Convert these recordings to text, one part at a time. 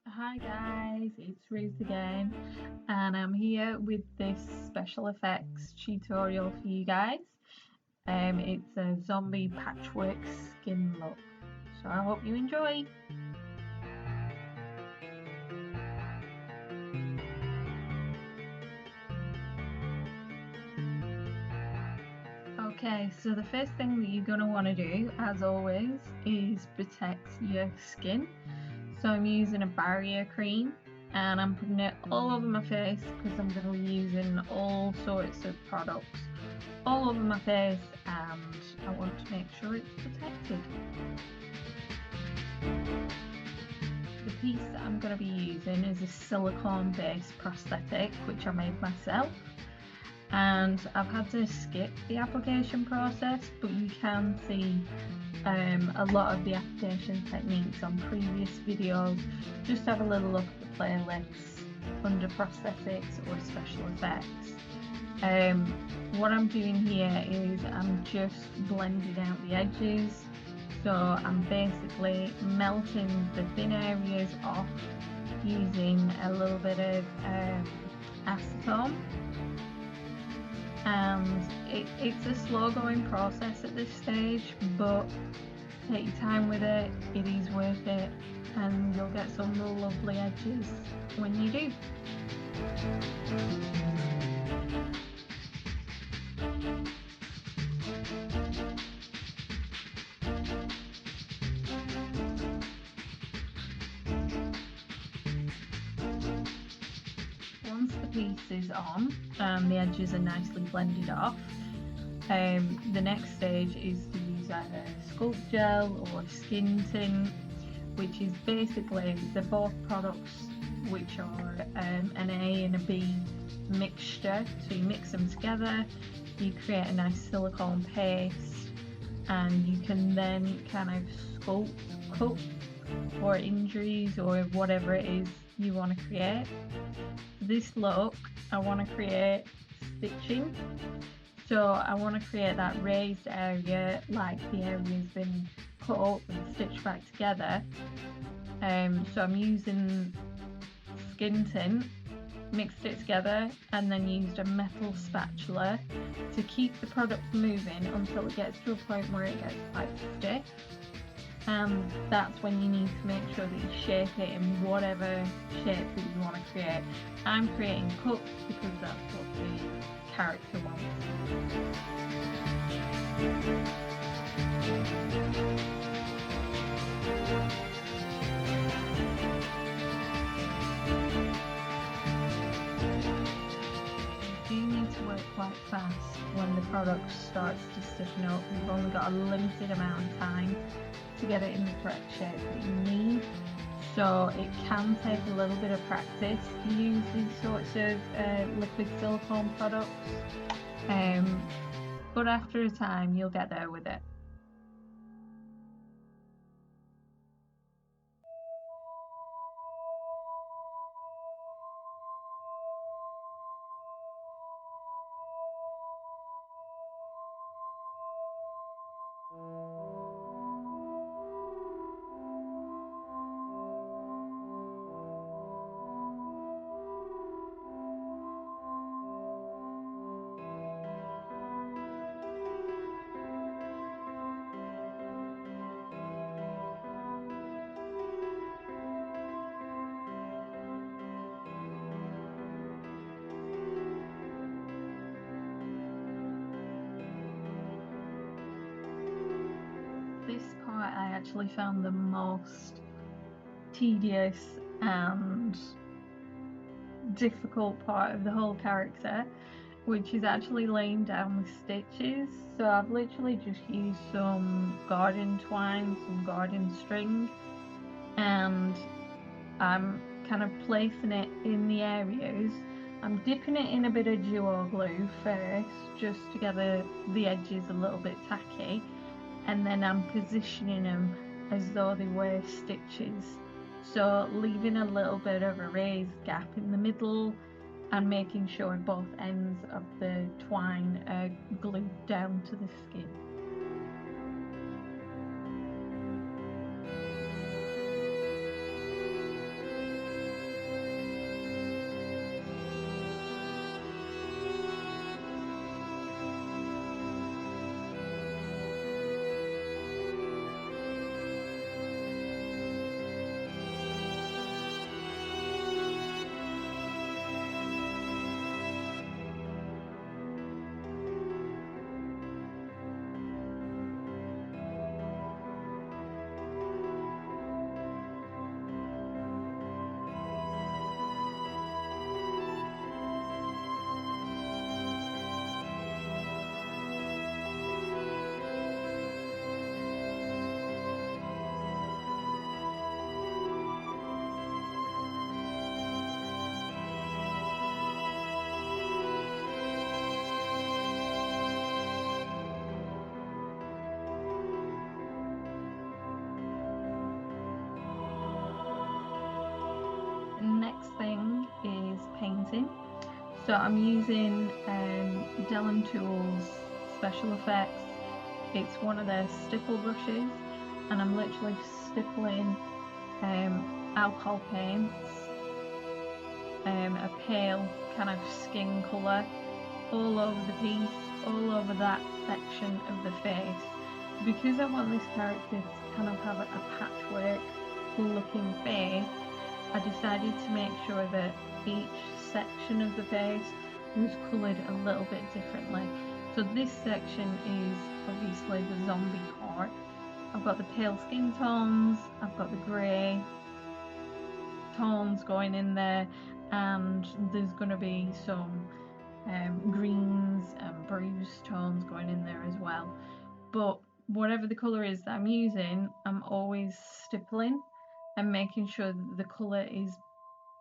Hi guys, it's Ruth again, and I'm here with this special effects tutorial for you guys. It's a zombie patchwork skin look, so I hope you enjoy. Okay, so the first thing that you're going to want to do, as always, is protect your skin. So I'm using a barrier cream and I'm putting it all over my face because I'm going to be using all sorts of products all over my face and I want to make sure it's protected. The piece that I'm going to be using is a silicone based prosthetic which I made myself, and I've had to skip the application process, but you can see a lot of the application techniques on previous videos. Just have a little look at the playlists under prosthetics or special effects. What I'm doing here is I'm just blending out the edges, so I'm basically melting the thin areas off using a little bit of acetone. And it's a slow going process at this stage, but take your time with it, it is worth it, and you'll get some real lovely edges when you do. Once the piece is on and the edges are nicely blended off, the next stage is to use either Sculpt Gel or Skin Tint, which is basically they're both products which are an A and a B mixture. So you mix them together, you create a nice silicone paste, and you can then kind of sculpt, cut for injuries or whatever it is you want to create. This look, I want to create stitching. So I want to create that raised area, like the area's been cut up and stitched back together. So I'm using Skin Tint, mixed it together, and then used a metal spatula to keep the product moving until it gets to a point where it gets quite stiff. And that's when you need to make sure that you shape it in whatever shape that you want to create. I'm creating cups because that's what the character wants. You do need to work quite fast when the product starts to stiffen up. You've only got a limited amount of time to get it in the correct shape that you need, so it can take a little bit of practice to use these sorts of liquid silicone products, but after a time you'll get there with it. This part I actually found the most tedious and difficult part of the whole character, which is actually laying down the stitches. So I've literally just used some garden twine, some garden string, and I'm kind of placing it in the areas. I'm dipping it in a bit of duo glue first, just to get the edges a little bit tacky, and then I'm positioning them as though they were stitches. So leaving a little bit of a raised gap in the middle and making sure both ends of the twine are glued down to the skin. next thing is painting. So I'm using Bdellium Tools Special Effects. It's one of their stipple brushes, and I'm literally stippling alcohol paints, a pale kind of skin colour, all over the piece, all over that section of the face. Because I want this character to kind of have a patchwork looking face, I decided to make sure that each section of the face was coloured a little bit differently. So this section is obviously the zombie part. I've got the pale skin tones, I've got the grey tones going in there, and there's going to be some greens and bruised tones going in there as well. But whatever the colour is that I'm using, I'm always stippling and making sure that the colour is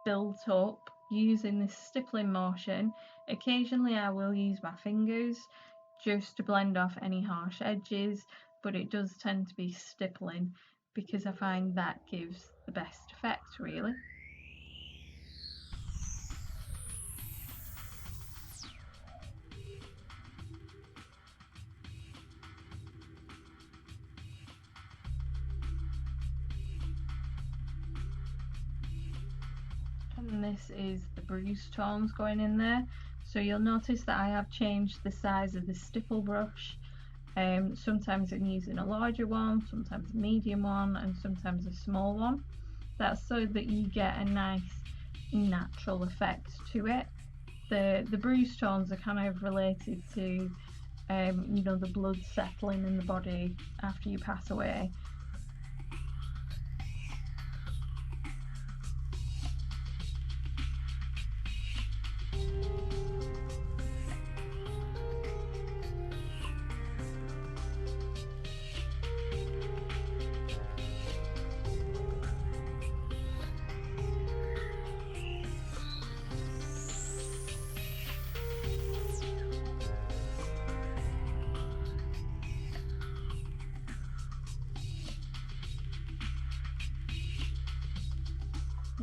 built up using this stippling motion. Occasionally I will use my fingers just to blend off any harsh edges, but it does tend to be stippling because I find that gives the best effect, really. And this is the bruise tones going in there. So you'll notice that I have changed the size of the stipple brush. Sometimes I'm using a larger one, sometimes a medium one, and sometimes a small one. That's so that you get a nice natural effect to it. The bruise tones are kind of related to you know, the blood settling in the body after you pass away.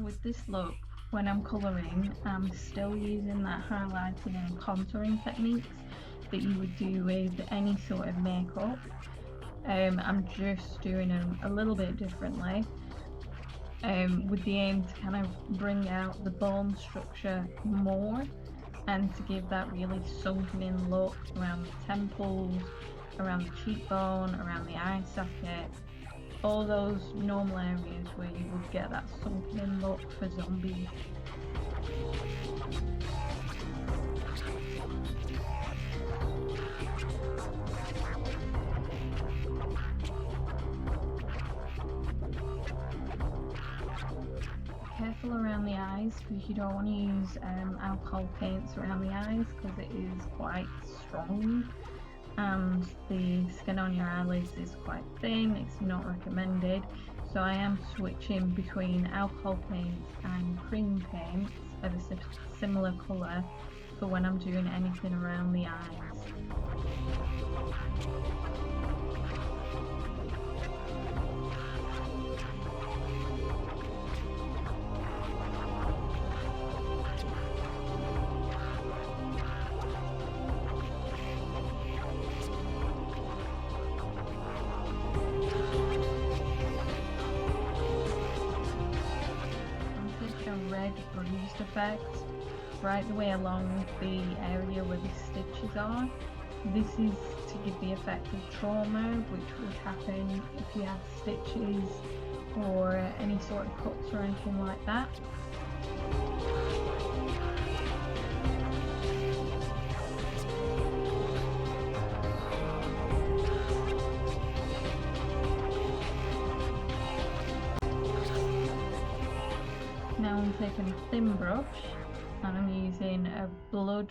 With this look, when I'm colouring, I'm still using that highlighting and contouring techniques that you would do with any sort of makeup. I'm just doing them a little bit differently, with the aim to kind of bring out the bone structure more and to give that really sunken in look around the temples, around the cheekbone, around the eye socket, all those normal areas where you would get that sunken in look for zombies. Careful around the eyes, because you don't want to use alcohol paints around the eyes because it is quite strong and the skin on your eyelids is quite thin. It's not recommended. So I am switching between alcohol paints and cream paints of a similar colour for when I'm doing anything around the eyes. Bruised effect right the way along the area where the stitches are. This is to give the effect of trauma, which would happen if you have stitches or any sort of cuts or anything like that. Now I'm taking a thin brush and I'm using a blood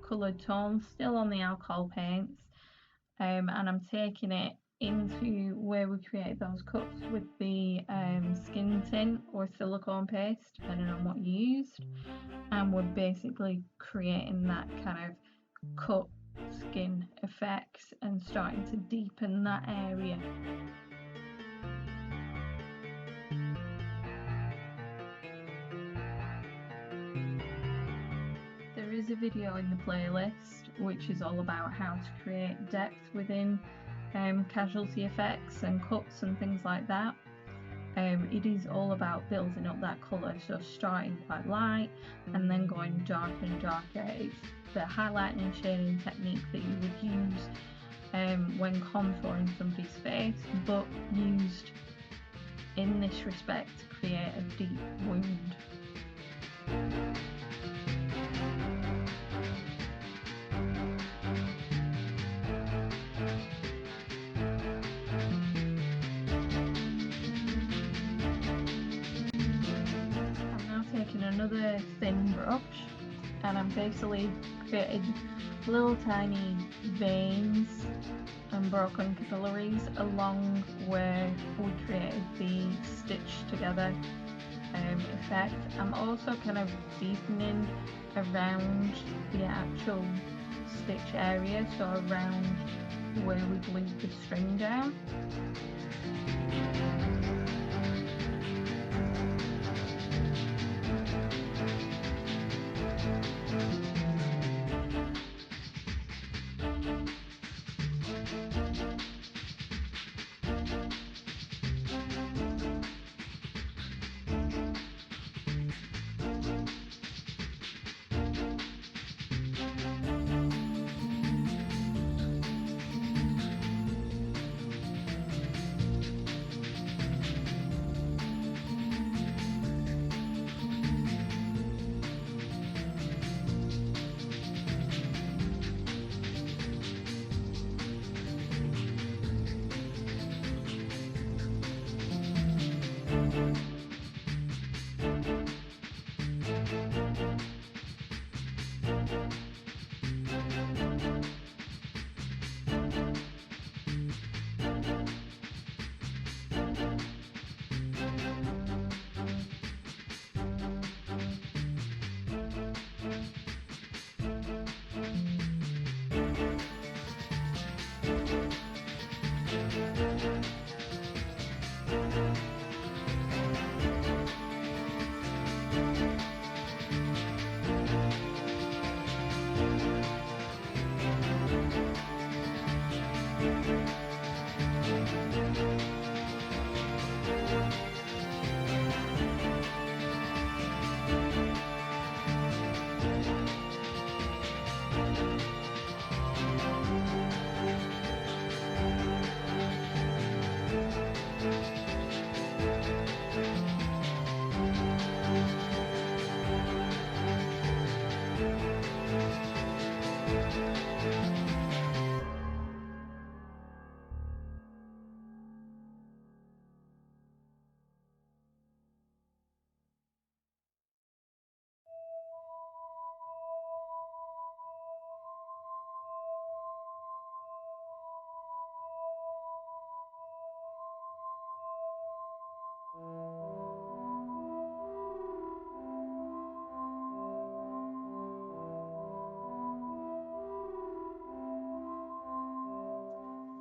coloured tone, still on the alcohol paints, and I'm taking it into where we create those cuts with the skin tint or silicone paste, depending on what you used, and we're basically creating that kind of cut skin effects and starting to deepen that area. video in the playlist which is all about how to create depth within casualty effects and cuts and things like that. It is all about building up that colour, so starting quite light and then going darker and darker. It's the highlighting and shading technique that you would use when contouring somebody's face, but used in this respect to create a deep wound. I'm now taking another thin brush and I'm basically creating little tiny veins and broken capillaries along where we created the stitch together effect. I'm also kind of deepening around the actual stitch area, so around where we glued the string down.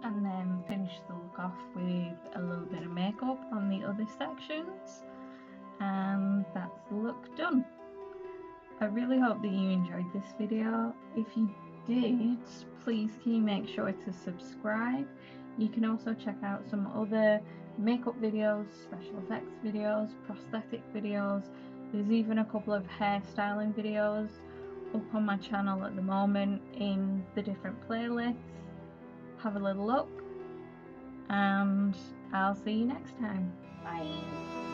And then finish the look off with a little bit of makeup on the other sections, and that's the look done. I really hope that you enjoyed this video. If you did, please can you make sure to subscribe. You can also check out some other makeup videos, special effects videos, prosthetic videos. There's even a couple of hairstyling videos up on my channel at the moment in the different playlists. Have a little look, and I'll see you next time. Bye!